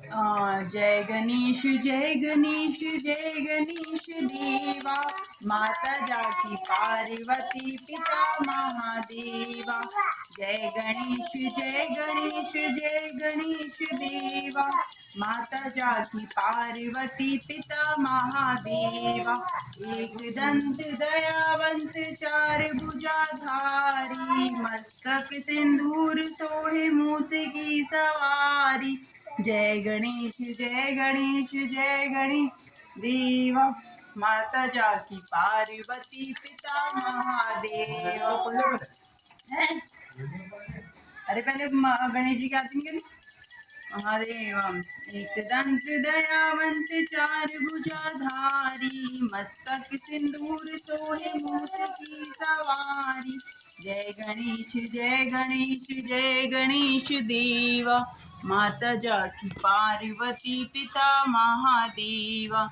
जय गणेश जय गणेश जय गणेश देवा, माता जाकी पार्वती पिता महादेवा। जय गणेश जय गणेश जय गणेश देवा, माता जाकी पार्वती पिता महादेवा। एक दंत दयावंत चार भुजाधारी, मस्तक सिंदूर सोहे मूस की सवारी। जय गणेश जय गणेश जय गणेश देवा, माता जाकी पार्वती पिता महादेव। अरे पहले गणेश जी की आरती करी। महादेव एक दंत दयावंत चार भुजाधारी, मस्तक सिंदूर सोहे मूस की सवारी। जय गणेश जय गणेश जय गणेश देवा, माता जाकी पार्वती पिता महादेवा।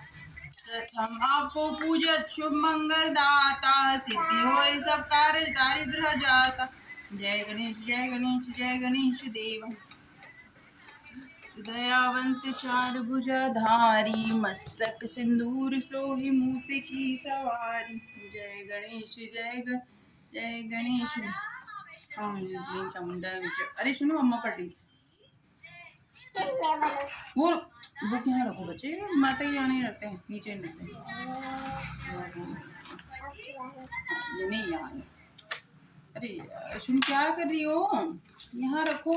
प्रथम आपको पूजत शुभ मंगल दाता, सिद्धि होए सब कार्य दारिद्र हर जाता। जय गणेश जय गणेश जय गणेश देवा, दयावंत चार भुजाधारी, मस्तक सिंदूर सोहि मूस की सवारी। जय गणेश जय गणेश। अरे सुनो अम्मा पढ़ वो बुक यहाँ रखो बच्चे, माता यहाँ नहीं रखते हैं, नीचे नहीं रखते हैं। ये नहीं यहाँ। अरे सुन क्या कर रही हो, यहाँ रखो।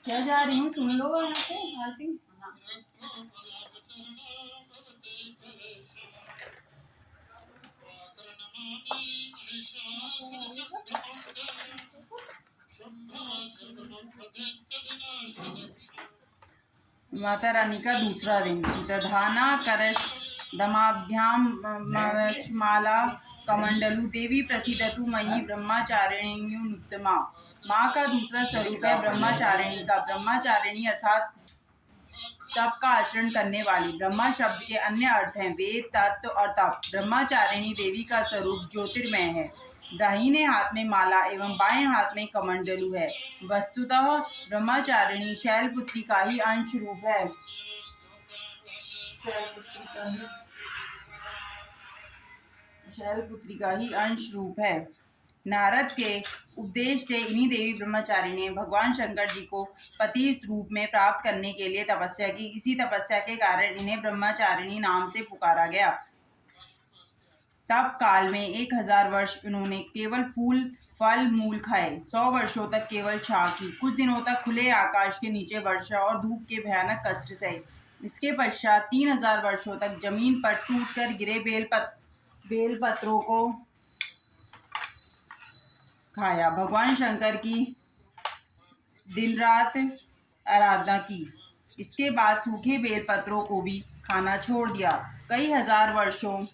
क्या जा रही हूँ, सुन लो वहाँ से आरती। माता रानी का दूसरा दिन। दधाना करश दमाभ्याम माला कमंडलु, देवी प्रसिद्धतु मयि ब्रह्मचारिण्युत्तमा। माँ का दूसरा स्वरूप है ब्रह्मचारिणी का। ब्रह्मचारिणी अर्थात तप का आचरण करने वाली। ब्रह्मा शब्द के अन्य अर्थ हैं वेद, तत्व और तप। ब्रह्मचारिणी देवी का स्वरूप ज्योतिर्मय है। दाहिने हाथ में माला एवं बाएं हाथ में कमंडलु है। वस्तुतः ब्रह्मचारिणी शैलपुत्री का ही अंश रूप है। शैलपुत्री का ही अंश रूप है। नारद के उपदेश से इन्हीं देवी ब्रह्मचारी ने भगवान शंकर जी को पति रूप में प्राप्त करने के लिए तपस्या की। इसी तपस्या के कारण इन्हें ब्रह्मचारिणी नाम से पुकारा गया। तप काल में 1000 वर्ष इन्होंने केवल फूल फल मूल खाए। 100 वर्षों तक केवल छां की। कुछ दिनों तक खुले आकाश के नीचे वर्षा और धूप के भयानक कष्ट सहे। इसके पश्चात 3000 वर्षों तक जमीन पर टूटकर गिरे बेलपत्रों को खाया। भगवान शंकर की दिन रात आराधना की। इसके बाद सूखे बेलपत्रों को भी खाना छोड़ दिया। कई हजार वर्षों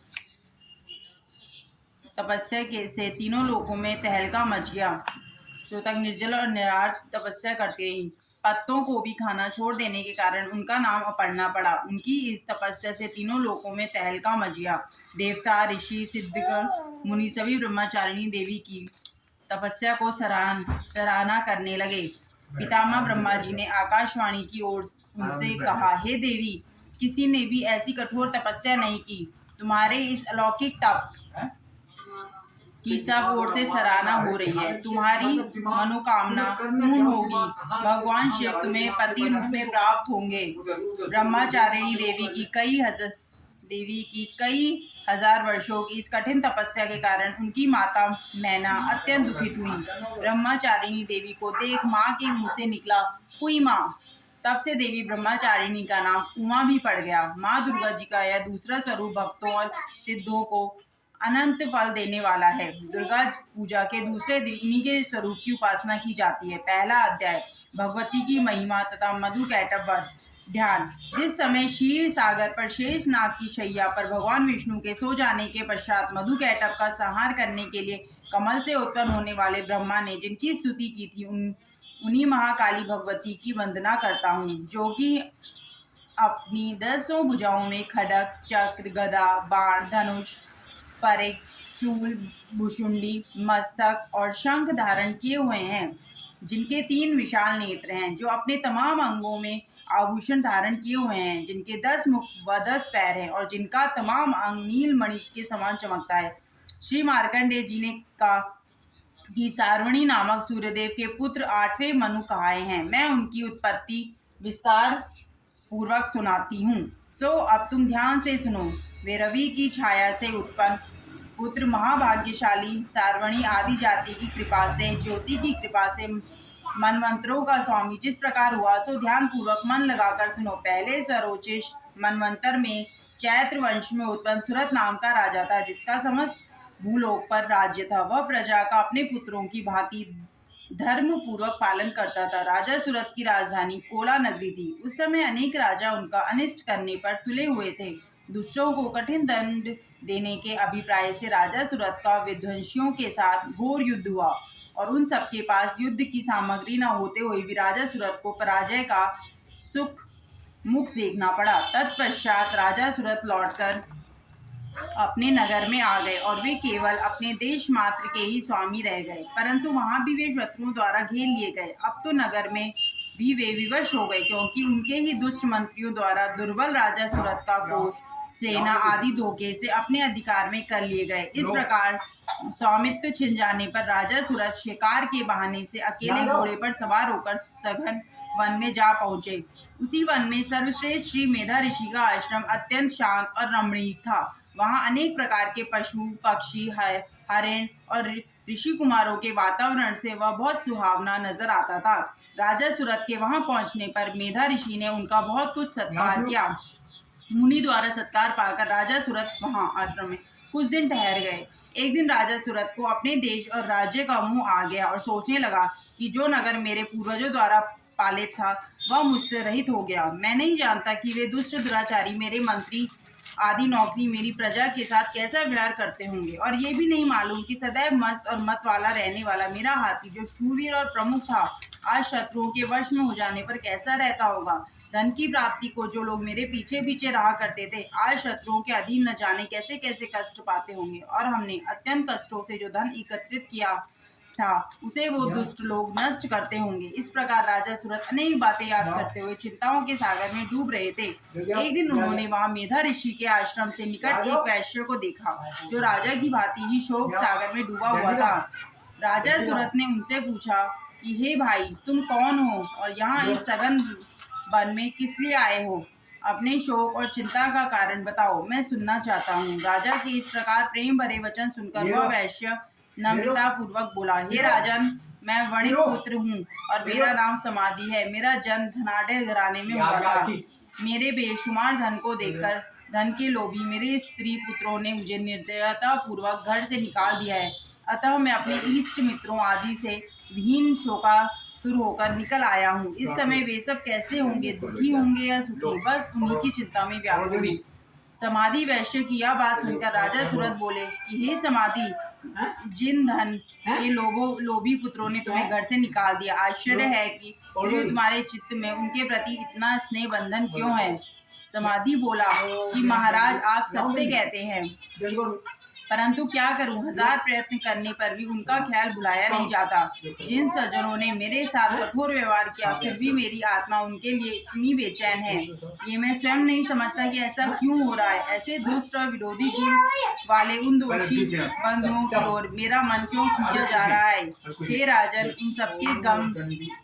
तपस्या से तीनों लोकों में तहलका मच गया। जो तक निर्जल और निराहार तपस्या करती रही। पत्तों को भी खाना छोड़ देने के कारण उनका नाम अपर्णा पड़ा। उनकी इस तपस्या से तीनों लोकों में तहलका मच गया। देवता, ऋषि, सिद्धगण, मुनि सभी ब्रह्मचारिणी देवी की तपस्या को सराहना करने लगे। पितामह ब्रह्मा जी ने आकाशवाणी की ओर उनसे कहा, हे देवी, किसी ने भी ऐसी कठोर तपस्या नहीं की। तुम्हारे इस अलौकिक तप की सब ओर से सराहना हो रही है। तुम्हारी मनोकामना पूर्ण होगी। भगवान शिव तुम्हें पति रूप में प्राप्त होंगे। ब्रह्मचारिणी देवी की कई हजार वर्षों की इस कठिन तपस्या के कारण उनकी माता मैना अत्यंत दुखित हुई। ब्रह्मचारिणी देवी को देख माँ के मुंह से निकला, हुई माँ। तब से देवी ब्रह्मचारिणी का नाम उमा भी पड़ गया। माँ दुर्गा जी का यह दूसरा स्वरूप भक्तों और सिद्धों को अनंत फल देने वाला है। दुर्गा पूजा के दूसरे दिन इन्हीं के स्वरूप की उपासना की जाती है। पहला अध्याय भगवती की महिमा तथा मधु कैटभ वध। ध्यान। जिस समय क्षीर सागर पर शेष नाग की शैया पर भगवान विष्णु के सो जाने के पश्चात मधु कैटभ का संहार करने के लिए कमल से उत्पन्न होने वाले ब्रह्मा ने जिनकी स्तुति की थी, उन्हीं महाकाली भगवती की वंदना करता हूँ, जो कि अपनी 10 भुजाओं में खड्ग, चक्र, गदा, बाण, धनुष पर एक चूल, भुशुंडी, मस्तक और शंख धारण किए हुए हैं, जिनके 3 विशाल नेत्र हैं, जो अपने तमाम अंगों में आभूषण धारण किए हुए हैं, जिनके 10 मुख व 10 पैर हैं और जिनका तमाम अंग नीलमणि के समान चमकता है। श्री मार्कंडेय जी ने कहा कि सारवणी नामक सूर्यदेव के पुत्र 8वें मनु कहाए हैं। मैं उनकी उत्पत्ति विस्तार पूर्वक सुनाती हूँ। अब तुम ध्यान से सुनो। वे रवि की छाया से उत्पन्न पुत्र, महाभाग्यशाली सारवणी आदि जाति की कृपा से, ज्योति की कृपा से मनवंतरों का स्वामी जिस प्रकार हुआ, सो ध्यान पूर्वक मन लगाकर सुनो। पहले स्वरोचिष मनवंतर में चैत्र वंश में उत्पन्न सुरत नाम का राजा था, जिसका समस्त भूलोक पर राज्य था। वह प्रजा का अपने पुत्रों की भांति धर्म पूर्वक पालन करता था। राजा सुरत की राजधानी कोला नगरी थी। उस समय अनेक राजा उनका अनिष्ट करने पर तुले हुए थे। दूसरों को कठिन दंड देने के अभिप्राय से राजा सुरत का विध्वंसियों के साथ घोर युद्ध हुआ और उन सबके पास युद्ध की सामग्री न होते हुए भी राजा सुरत को पराजय का सुख मुख देखना पड़ा। तत्पश्चात राजा सुरत लौटकर अपने नगर में आ गए और वे केवल अपने देश मात्र के ही स्वामी रह गए, परंतु वहां भी वे शत्रुओं द्वारा घेर लिए गए। अब तो नगर में भी वे विवश हो गए, क्योंकि उनके ही दुष्ट मंत्रियों द्वारा दुर्बल राजा सुरत का कोष, सेना आदि धोखे से अपने अधिकार में कर लिए गए। इस प्रकार स्वामित्व छिन जाने पर राजा सूरज शिकार के बहाने से अकेले घोड़े पर सवार होकर सघन वन में जा पहुंचे। उसी वन में सर्वश्रेष्ठ श्री मेधा ऋषि का आश्रम अत्यंत शांत और रमणीक था। वहां अनेक प्रकार के पशु, पक्षी, हरिण और ऋषि कुमारों के वातावरण से वह बहुत सुहावना नजर आता था। राजा सूरत के वहां पहुंचने पर मेधा ऋषि ने उनका बहुत कुछ सत्कार किया। मुनि द्वारा सत्कार पाकर राजा सूरत वहां आश्रम में कुछ दिन ठहर गए। एक दिन राजा सूरत को अपने देश और राज्य का मोह आ गया और सोचने लगा कि जो नगर मेरे पूर्वजों द्वारा पालित था वह मुझसे रहित हो गया। मैं नहीं जानता कि वे दुष्ट दुराचारी मेरे मंत्री आदि नौकरी मेरी प्रजा के साथ कैसा व्यवहार करते होंगे, और ये भी नहीं मालूम कि सदैव मस्त और मत वाला रहने वाला मेरा हाथी, जो शूरवीर और प्रमुख था, आज शत्रुओं के वश में हो जाने पर कैसा रहता होगा। धन की प्राप्ति को जो लोग मेरे पीछे पीछे रहा करते थे, आज शत्रुओं के अधीन न जाने कैसे कैसे कष्ट पाते होंगे, और हमने अत्यंत कष्टों से जो धन एकत्रित किया था उसे वो दुष्ट लोग नष्ट करते होंगे। इस प्रकार राजा सूरत अनेक बातें याद करते हुए चिंताओं के सागर में डूब रहे थे। एक दिन उन्होंने वहां मेधा ऋषि के आश्रम से निकट एक वैश्य को देखा, जो राजा की भांति ही शोक सागर में डूबा हुआ था। राजा सूरत ने उनसे पूछा कि हे भाई, तुम कौन हो और यहाँ इस सघन वन में किस लिए आए हो? अपने शोक और चिंता का कारण बताओ, मैं सुनना चाहता हूँ। राजा के इस प्रकार प्रेम भरे वचन सुनकर वह वैश्य नम्रता पूर्वक बोला, हे राजन, मैं वणिक पुत्र हूँ और मेरा नाम समाधि है। मेरा जन्म धनाढ़ घराने में हुआ था। मेरे बेशुमार धन को देखकर धन के लोभी मेरे स्त्री पुत्रों ने मुझे निर्दयता पूर्वक घर से निकाल दिया है। अतः मैं अपने इष्ट मित्रों आदि से विहीन शोकातुर होकर निकल आया हूँ। इस समय वे सब कैसे होंगे, दुखी होंगे या सुखी, बस उन्हीं की चिंता में व्याकुल हूँ। समाधि वैश्य की यह बात सुनकर राजा सूरत बोले कि हे समाधि, जिन धन के लोभी पुत्रों ने तुम्हें घर से निकाल दिया, आश्चर्य है कि फिर तुम्हारे चित्त में उनके प्रति इतना स्नेह बंधन क्यों है? समाधि बोला कि महाराज, आप सत्य कहते हैं, परंतु क्या करूं, 1000 प्रयत्न करने पर भी उनका ख्याल भुलाया नहीं जाता। जिन सज्जनों ने मेरे साथ कठोर व्यवहार किया, फिर भी मेरी आत्मा उनके लिए इतनी बेचैन है। ये मैं स्वयं नहीं समझता कि ऐसा क्यों हो रहा है। ऐसे दुष्ट और विरोधी गुण वाले उन दोषी बंधुओं की ओर मेरा मन क्यों खींचा जा रहा है? हे राजन, उन सबके गम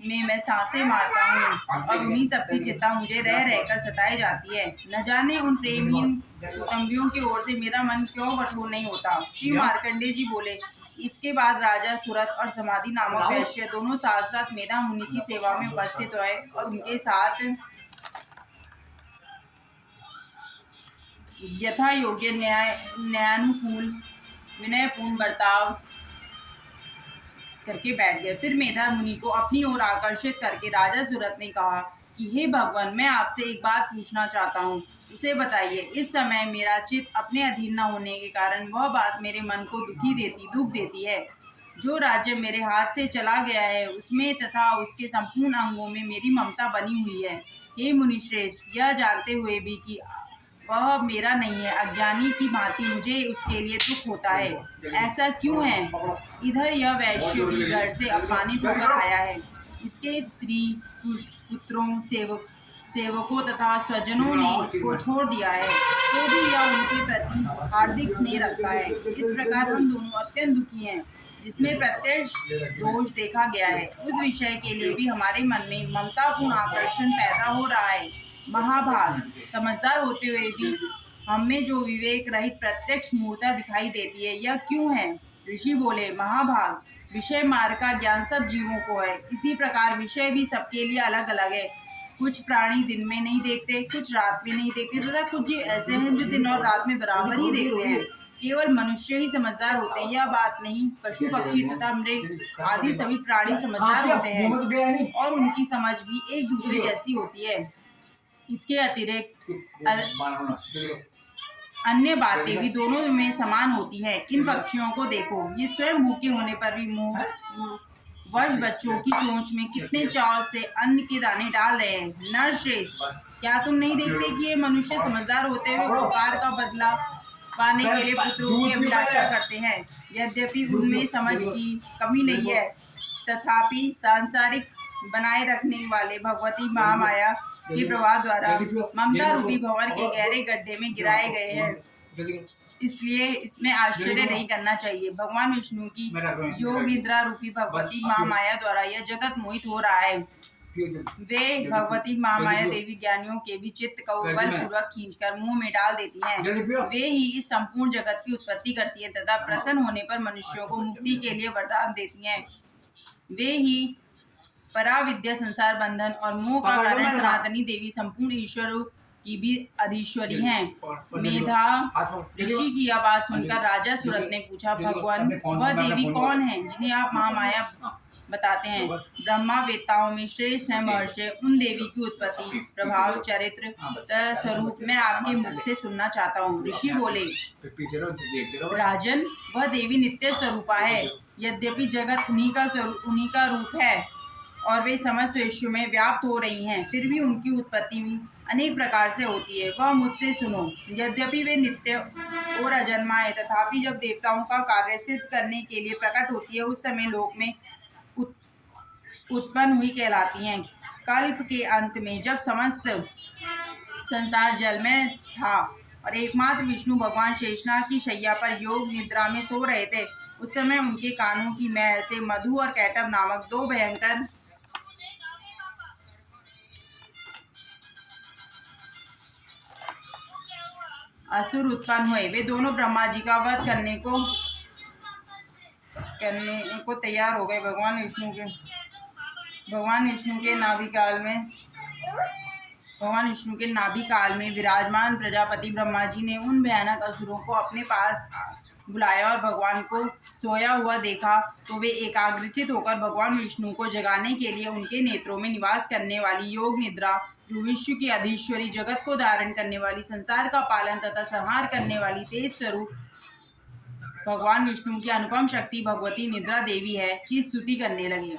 में मैं सांसें मारता हूँ और उन्हीं सबकी चिंता मुझे रह रहकर सताई जाती है। न जाने उन प्रेमहीन कुटुंबियों की ओर से मेरा मन क्यों कठोर नहीं होता। श्री मार्कंडेय जी बोले, इसके बाद राजा सूरत और समाधि नामक वैश्य दोनों साथ साथ मेधा मुनि की सेवा में उपस्थित हुए और उनके साथ यथा योग्य न्यायानुकूल विनयपूर्ण बर्ताव करके बैठ गए। फिर मेधा मुनि को अपनी ओर आकर्षित करके राजा सूरत ने कहा कि हे भगवान, मैं आपसे एक बात पूछना चाहता हूँ, उसे बताइए। इस समय मेरा चित्त अपने अधीन न होने के कारण वह बात मेरे मन को दुख देती है। जो राज्य मेरे हाथ से चला गया है उसमें तथा उसके संपूर्ण अंगों में मेरी ममता बनी हुई है। हे मुनिश्रेष्ठ, यह जानते हुए भी कि वह मेरा नहीं है। अज्ञानी की भांति मुझे उसके लिए दुख होता है। ऐसा क्यों है? इधर यह वैश्य भी घर से अपमानित होकर आया है। इसके स्त्री, पुत्रों, सेवकों तथा स्वजनों ने इसको छोड़ दिया है, तो भी यह उनके प्रति हार्दिक स्नेह रखता है। इस प्रकार हम दोनों अत्यंत दुखी हैं, जिसमें प्रत्यक्ष दोष देखा गया है। उस विषय के लिए भी हमारे मन में ममतापूर्ण आकर्षण पैदा हो रहा है। महाभाग, समझदार होते हुए भी हम में जो विवेक रहित प्रत्यक्ष मूर्ता दिखाई देती है, यह क्यों है? ऋषि बोले, महाभाग, विषय मार्ग का ज्ञान सब जीवों को है। इसी प्रकार विषय भी सबके लिए अलग अलग है। कुछ प्राणी दिन में नहीं देखते, कुछ रात में नहीं देखते तथा कुछ जीव ऐसे हैं जो दिन और रात में बराबर ही देखते हैं। केवल मनुष्य ही समझदार होते हैं, यह बात नहीं। पशु, पक्षी तथा मृग आदि सभी प्राणी समझदार होते हैं और उनकी समझ भी एक दूसरे जैसी होती है। इसके अतिरिक्त अन्य बातें भी दोनों में समान होती है। इन पक्षियों को देखो, ये स्वयं भूखे होने पर भी मोह वश बच्चों की चोंच में कितने चाव से अन्न के दाने डाल रहे हैं। नरश्रेष्ठ, क्या तुम नहीं देखते कि ये मनुष्य समझदार होते हुए उपकार का बदला पाने के लिए पुत्रों की अभिलाषा करते हैं? यद्यपि उनमें समझ की कमी नहीं है, तथापि सांसारिक बनाए रखने वाले भगवती महामाया के प्रभाव द्वारा ममता रूपी भंवर के गहरे गड्ढे में गिराए गए हैं। इसलिए इसमें आश्चर्य नहीं करना चाहिए। भगवान विष्णु की योग निद्रा रूपी भगवती महामाया द्वारा यह जगत मोहित हो रहा है। वे भगवती महामाया देवी ज्ञानियों के भी चित्त को बलपूर्वक खींचकर मुंह में डाल देती हैं। वे ही इस संपूर्ण जगत की उत्पत्ति करती है तथा प्रसन्न होने पर मनुष्यों को मुक्ति के लिए वरदान देती हैं। वे ही पराविद्या, संसार बंधन और मोह का कारण सनातनी देवी संपूर्ण ईश्वर की भी अधीश्वरी हैं। मेधा ऋषि की यह बात सुनकर राजा सूरत ने पूछा, भगवान, वह देवी कौन है जिन्हें आप महामाया बताते हैं? ब्रह्मा वेताओं में श्रेष्ठ है महर्षि। उन देवी की उत्पत्ति, प्रभाव, चरित्र स्वरूप मैं आपके मुख से सुनना चाहता हूँ। ऋषि बोले, राजन, वह देवी नित्य स्वरूपा है। यद्यपि जगत उन्हीं का रूप है और वे समस्त विश्व में व्याप्त हो रही हैं, फिर भी उनकी उत्पत्ति अनेक प्रकार से होती है। वह मुझसे सुनो। यद्यपि वे नित्य और अजन्मा है, तथापि जब देवताओं का कार्य सिद्ध करने के लिए प्रकट होती है, उस समय लोक में उत्पन्न हुई कहलाती हैं। कल्प के अंत में जब समस्त संसार जल में था और एकमात्र विष्णु भगवान शेषनाग की शैया पर योग निद्रा में सो रहे थे, उस समय उनके कानों की मैल से मधु और कैटव नामक दो भयंकर असुर उत्पन्न हुए। वे दोनों ब्रह्मा जी का वध करने को तैयार हो गए। भगवान विष्णु के नाभि काल में विराजमान प्रजापति ब्रह्मा जी ने उन भयानक असुरों को अपने पास बुलाया और भगवान को सोया हुआ देखा, तो वे एकाग्रचित होकर भगवान विष्णु को जगाने के लिए उनके नेत्रों में निवास करने वाली योग निद्रा, जो विश्व की अधीश्वरी, जगत को धारण करने वाली, संसार का पालन तथा संहार करने वाली तेज स्वरूप भगवान विष्णु की अनुपम शक्ति भगवती निद्रा देवी है, की स्तुति करने लगे।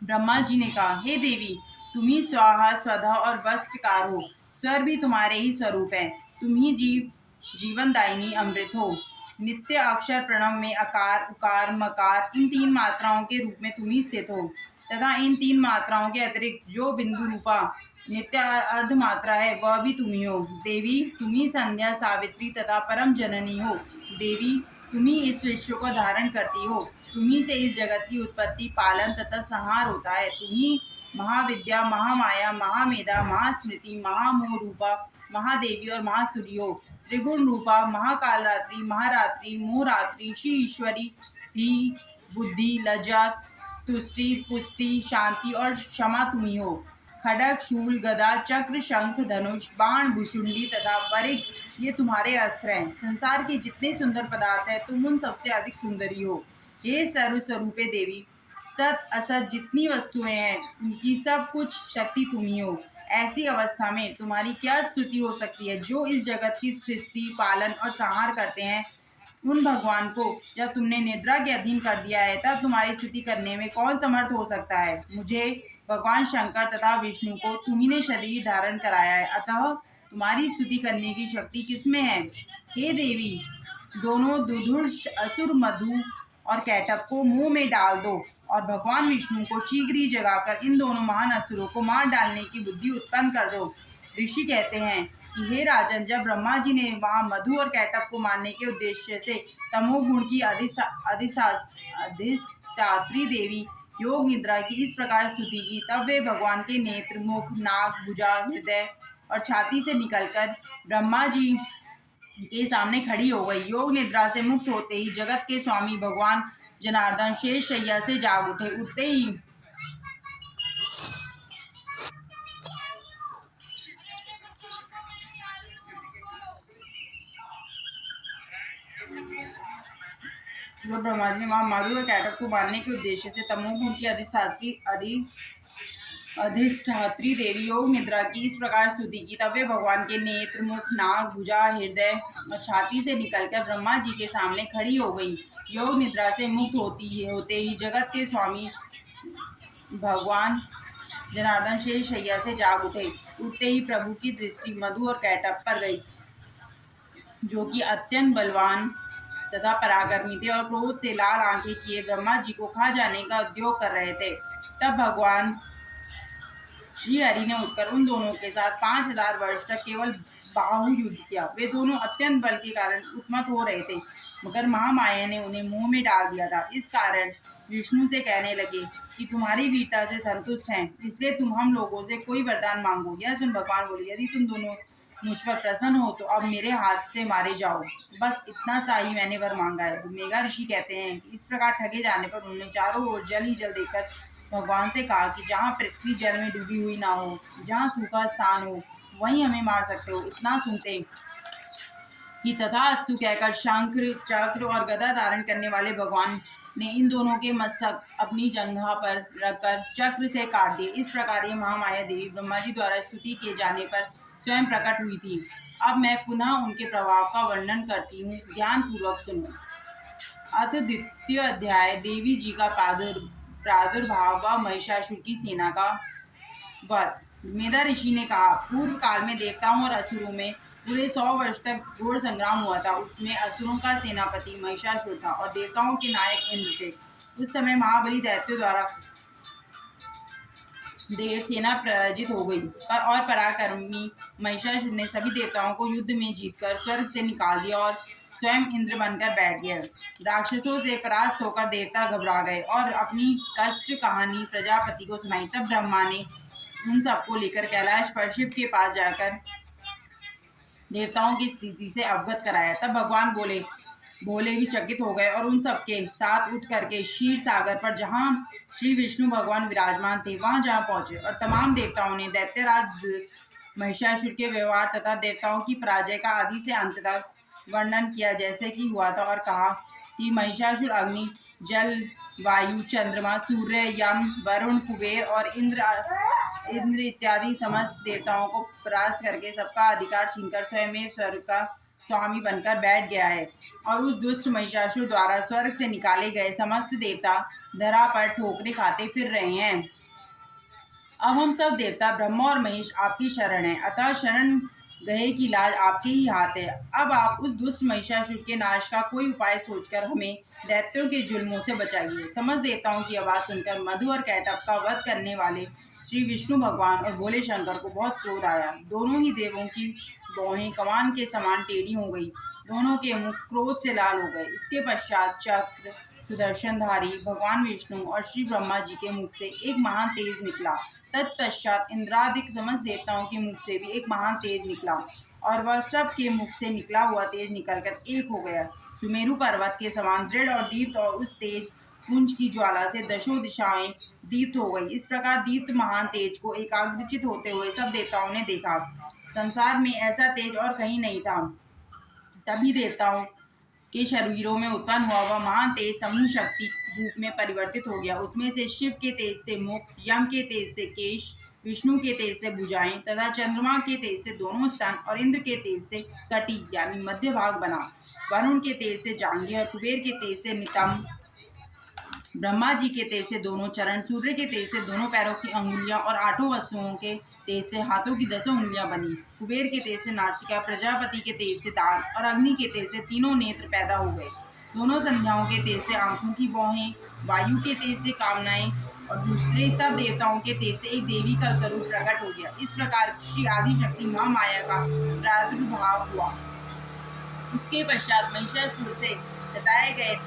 ब्रह्मा जी ने कहा, हे देवी, तुम ही स्वाहा, स्वधा और वस्त्रकार हो। स्वर भी तुम्हारे ही स्वरूप है। तुम ही जीवनदायिनी अमृत हो। नित्य अक्षर प्रणव में अकार, उकार, मकार, इन तीन मात्राओं के रूप में तुम ही स्थित हो तथा इन तीन मात्राओं के अतिरिक्त जो बिंदु रूपा नित्य अर्ध मात्रा है, वह भी तुम ही हो। देवी, तुम ही संध्या, सावित्री तथा परम जननी हो। देवी, तुम ही इस विश्व को धारण करती हो। तुम ही से इस जगत की उत्पत्ति, पालन तथा संहार होता है। तुम ही महाविद्या, महामाया, महामेधा, महास्मृति, महामोह रूपा, महादेवी और महासूरी हो। त्रिगुण रूपा, महाकालरात्रि, महारात्रि, मोहरात्रि, श्री ईश्वरी ही, बुद्धि, लज्जा, तुष्टि, पुष्टि, शांति और क्षमा तुम ही हो। खड्ग, शूल, गदा, चक्र, शंख, धनुष, बाण, भुषुंडी तथा परिघ, ये तुम्हारे अस्त्र हैं। संसार के जितने सुंदर पदार्थ हैं, तुम उन सबसे अधिक सुंदरी हो। हे सर्वस्वरूपे देवी, सत असत जितनी वस्तुएं हैं, उनकी सब कुछ शक्ति तुम ही हो। ऐसी अवस्था में तुम्हारी क्या स्तुति हो सकती है? जो इस जगत की सृष्टि, पालन और संहार करते हैं, उन भगवान को जब तुमने निद्रा के अधीन कर दिया है, तब तुम्हारी स्तुति करने में कौन समर्थ हो सकता है? मुझे, भगवान शंकर तथा विष्णु को तुम्ही ने शरीर धारण कराया है, अतः तुम्हारी स्तुति करने की शक्ति किसमें है? हे देवी, दोनों दुर्धर्ष असुर मधु और कैटअप को मुंह में डाल दो और भगवान विष्णु को शीघ्र ही जगाकर इन दोनों महान असुरों को मार डालने की बुद्धि उत्पन्न कर दो। ऋषि कहते हैं कि हे राजन, जब ब्रह्मा जी ने वहां मधु और कैटअप को मारने के उद्देश्य से तमोगुण की अधिष्ठात्री देवी योग निद्रा की इस प्रकार स्तुति की, तब वे भगवान के नेत्र, मुख, नाक, भुजा, हृदय और छाती से निकलकर ब्रह्मा जी के सामने खड़ी हो गई। योग निद्रा से मुक्त होते ही जगत के स्वामी भगवान जनार्दन शेष शैया से जाग उठे। उठते ही जो ब्रह्मा जी ने वहां मधु और कैटअप को मारने के उद्देश्य से तमोगुण की अधिष्ठात्री देवी योग निद्रा की इस प्रकार स्तुति की, तब वे भगवान के नेत्र, मुख, नाक, भुजा, हृदय और छाती से निकलकर ब्रह्मा जी के सामने खड़ी हो गई। योग निद्रा से मुक्त होते ही जगत के स्वामी भगवान जनार्दन शेष शैया से जाग उठे। उठते ही प्रभु की दृष्टि मधु और कैटअप पर गई, जो कि अत्यंत बलवान तथा पराक्रमी थे और क्रोध से लाल आंखें किए ब्रह्मा जी को खा जाने का उद्योग कर रहे थे। तब भगवान श्री हरि ने उठकर उन दोनों के साथ 5000 वर्ष तक केवल बाहु युद्ध किया। वे दोनों अत्यंत बल के कारण उत्मत हो रहे थे, मगर महामाया ने उन्हें मुंह में डाल दिया था। इस कारण विष्णु से कहने लगे कि तुम्हारी वीरता से संतुष्ट हैं, इसलिए तुम हम लोगों से कोई वरदान मांगो। यह सुन भगवान बोले, यदि तुम दोनों मुझ पर प्रसन्न हो तो अब मेरे हाथ से मारे जाओ। बस इतना सा ही मैंने वर मांगा है। मेघा ऋषि कहते हैं कि इस प्रकार ठगे जाने पर उन्होंने चारों ओर जल ही जल देकर भगवान से कहा कि जहाँ पृथ्वी जल में डूबी हुई ना हो, जहाँ सूखा स्थान हो, वहीं हमें मार सकते हो। इतना सुनते कि तथास्तु कहकर शंख, चक्र और गदा धारण करने वाले भगवान ने इन दोनों के मस्तक अपनी जंघा पर रखकर चक्र से काट दिए। इस प्रकार ये महामाया देवी ब्रह्मा जी द्वारा स्तुति किए जाने पर स्वयं प्रकट हुई थी। अब मैं पुनः उनके प्रभाव का वर्णन करती हूँ, ध्यान पूर्वक सुनो। अथ द्वितीय अध्याय, देवी जी का प्रादुर्भाव व महिषासुर की सेना का वध। मेधा ऋषि ने कहा, पूर्व काल में देवताओं और असुरों में पूरे 100 वर्ष तक घोर संग्राम हुआ था। उसमें असुरों का सेनापति महिषासुर था और देवताओं के नायक इंद्र थे। उस समय महाबली दैत्यों द्वारा देव सेना पराजित हो गई, और पराक्रमी महिषासुर ने सभी देवताओं को युद्ध में जीतकर स्वर्ग से निकाल दिया और स्वयं इंद्र बनकर बैठ गया। राक्षसों से परास्त होकर देवता घबरा गए और अपनी कष्ट कहानी प्रजापति को सुनाई। तब ब्रह्मा ने उन सबको लेकर कैलाश पर शिव के पास जाकर देवताओं की स्थिति से अवगत कराया। तब भगवान भोले भी चकित हो गए और उन सबके साथ उठ करके क्षीर सागर पर, जहाँ श्री विष्णु भगवान विराजमान थे, वहां जहाँ पहुंचे और तमाम देवताओं ने दैत्यराज महिषासुर के व्यवहार तथा देवताओं की पराजय का आदि से अंत तक वर्णन किया जैसे कि हुआ था, और कहा कि महिषासुर अग्नि, जल, वायु, चंद्रमा, सूर्य, यम, वरुण, कुबेर और इंद्र इत्यादि समस्त देवताओं को परास्त करके सबका अधिकार छीनकर स्वयं स्वर्ग का स्वामी बनकर बैठ गया है। और उस दुष्ट महिषासुर द्वारा स्वर्ग से निकाले गए समस्त देवता धरा पर ठोकरे खाते फिर रहे हैं। अब हम सब देवता ब्रह्मा और महेश आपकी शरण है, अतः शरण गए की लाज आपके ही हाथ है। अब आप उस दुष्ट महिषासुर के नाश का कोई उपाय सोचकर हमें दैत्यों के जुल्मों से बचाइए। समस्त देवताओं की आवाज सुनकर मधु और कैटअप का वध करने वाले श्री विष्णु भगवान और भोले शंकर को बहुत क्रोध आया। दोनों ही देवों की भौहें कमान के समान टेढ़ी हो गई, दोनों के मुख क्रोध से लाल हो गए। इसके पश्चात चक्र, सुदर्शनधारी भगवान विष्णु और श्री ब्रह्मा जी के मुख से एक महान तेज निकला। तत्पश्चात इंद्रादिक समस्त देवताओं के मुख से भी एक महान तेज निकला, और वह सब के मुख से निकला हुआ तेज निकलकर एक हो गया। सुमेरु पर्वत के समान दृढ़ और दीप्त और उस तेज पुंज की ज्वाला से दशों दिशाएं दीप्त हो गई। इस प्रकार दीप्त महान तेज को एकाग्रचित होते हुए सब देवताओं ने देखा। संसार में ऐसा तेज और कहीं नहीं था। सभी देवताओं के शरीरों में उत्पन्न हुआ वह महान तेज समूह शक्ति रूप में परिवर्तित हो गया। उसमें से शिव के तेज से मुख, यम के तेज से केश, विष्णु के तेज से भुजाएं तथा चंद्रमा के तेज से दोनों स्तन और इंद्र के तेज से कटी यानी मध्य भाग बना। वरुण के तेज से जांघें और कुबेर के तेज से नितंब ब्रह्मा जी के तेज से दोनों चरण, सूर्य के तेज से दोनों पैरों की अंगुलियां और 8 वसुओं के तेज से हाथों की 10 उंगलियां बनी। कुबेर के तेज से नासिका, प्रजापति के तेज से दांत और अग्नि के तेज से तीनों नेत्र पैदा हो गए। दोनों संध्याओं के तेज से आंखों की भौहें, वायु के तेज से कामनाएं और दूसरे सब देवताओं के तेज से एक देवी का स्वरूप प्रकट हो गया। इस प्रकार श्री आदि शक्ति महामाया का प्रादुर्भाव हुआ। उसके पश्चात महिषासुर से बताए गए